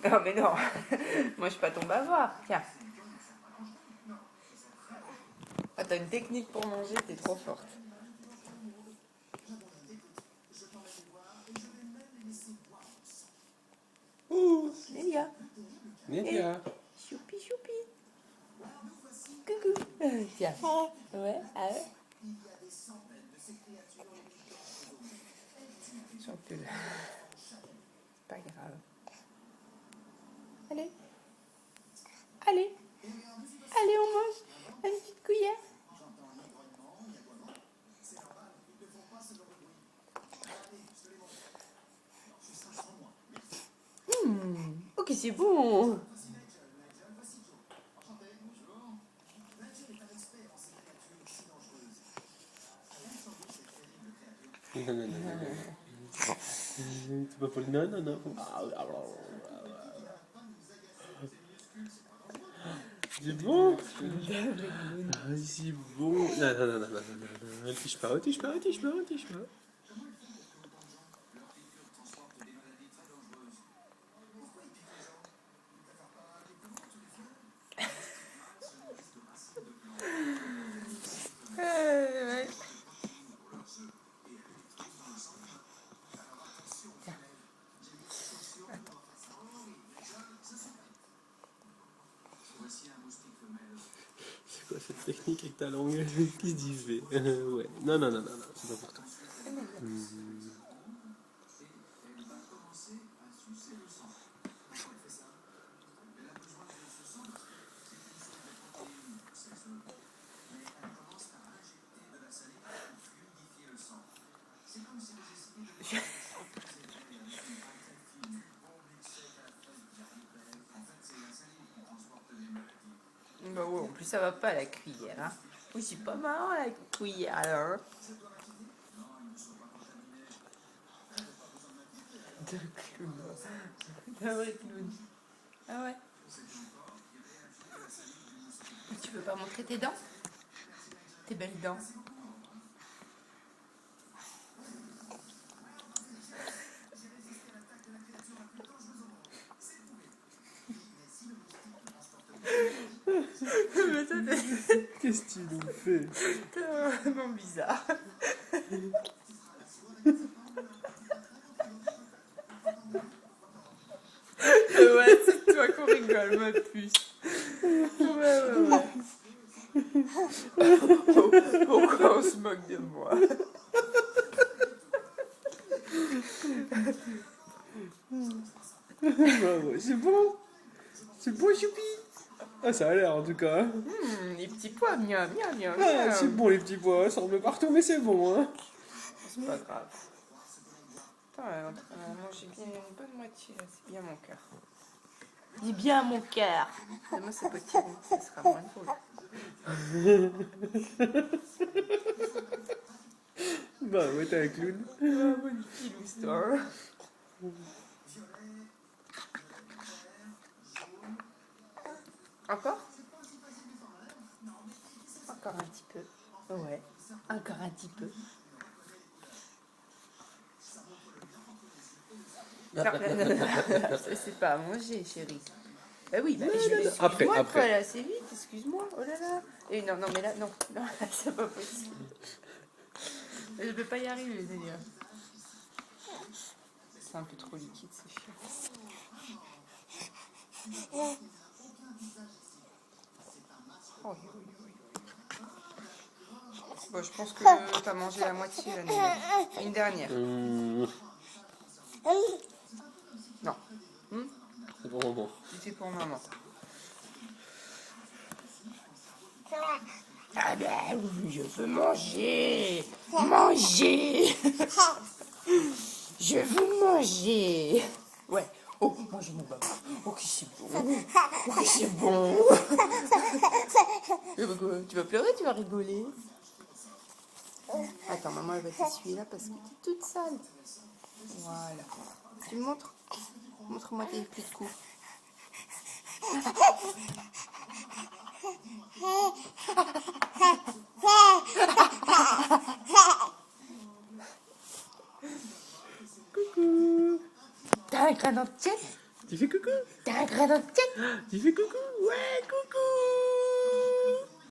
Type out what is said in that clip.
Non, mais non. Moi, je suis pas ton bavard. Tiens. Ah, t'as une technique pour manger, t'es trop forte. Ouh, Nélia. Nélia. Choupi, choupi. Coucou. Tiens. Ouais, ah ouais. J'encule. C'est pas grave. Allez. Allez. Allez, on mange. Une petite cuillère. Ok, c'est bon. Non, non, non, non. C'est pas pour le non, non, non. C'est bon. Ah, c'est bon. Non, non, non, non, non, non, non. Touche pas, touche pas, touche pas, touche pas. Ouais. C'est quoi cette technique avec ta langue qui se dit fait? Ouais. Non, non, non, non, non, c'est pas pour toi. Bah ouais, en plus ça va pas la cuillère. Hein. Oui, c'est pas marrant la cuillère alors. De clown. Un vrai clown. Ah ouais. Tu veux pas montrer tes dents? Tes belles dents. Mais toi, Qu'est-ce que tu nous fais? t'es vraiment bizarre. Ouais, c'est toi qu'on rigole, ma puce. Ouais. Pourquoi on se moque de moi? Bah ouais, c'est bon. C'est bon, choupi. Ah, ça a l'air en tout cas. Les petits pois, miam, miam, miam, Ah, c'est miam. bon les petits pois, ça en met partout, mais c'est bon, hein. C'est pas grave. Attends, elle est en train de manger bien une bonne moitié, là. C'est bien mon cœur. Dis bien mon cœur. Demain, c'est petit, ça sera moins drôle. Bah ouais, t'es un clown. Ah, bonne fille, l'histoire. Encore? Encore un petit peu. Ouais. Encore un petit peu. Non, ça, c'est pas à manger, chérie. Bah oui, bah, je vais Après, moi, après. aller assez vite, excuse-moi. Oh là là. Et non, non, mais là, non, non, c'est pas possible. Je peux pas y arriver, Nélia. C'est un peu trop liquide, c'est chiant. Oh, oui, oui, oui. Bon, je pense que t'as mangé la moitié, là, Nélia. Une dernière. Non. C'est bon, maman. C'est pour maman. Ah ben oui, je veux manger. Manger. Je veux manger. Ouais. Oh, mange mon baba. Ok, c'est bon. Ok, c'est bon. Tu vas pleurer, tu vas rigoler. Attends, maman, elle va t'essuyer là parce que tu es toute sale. Voilà. Tu me montres? Montre-moi tes petits coups. Coucou. T'as un grain dans le ciel? Tu fais coucou? T'as un gredin de tête? Tu fais coucou? Ouais, coucou.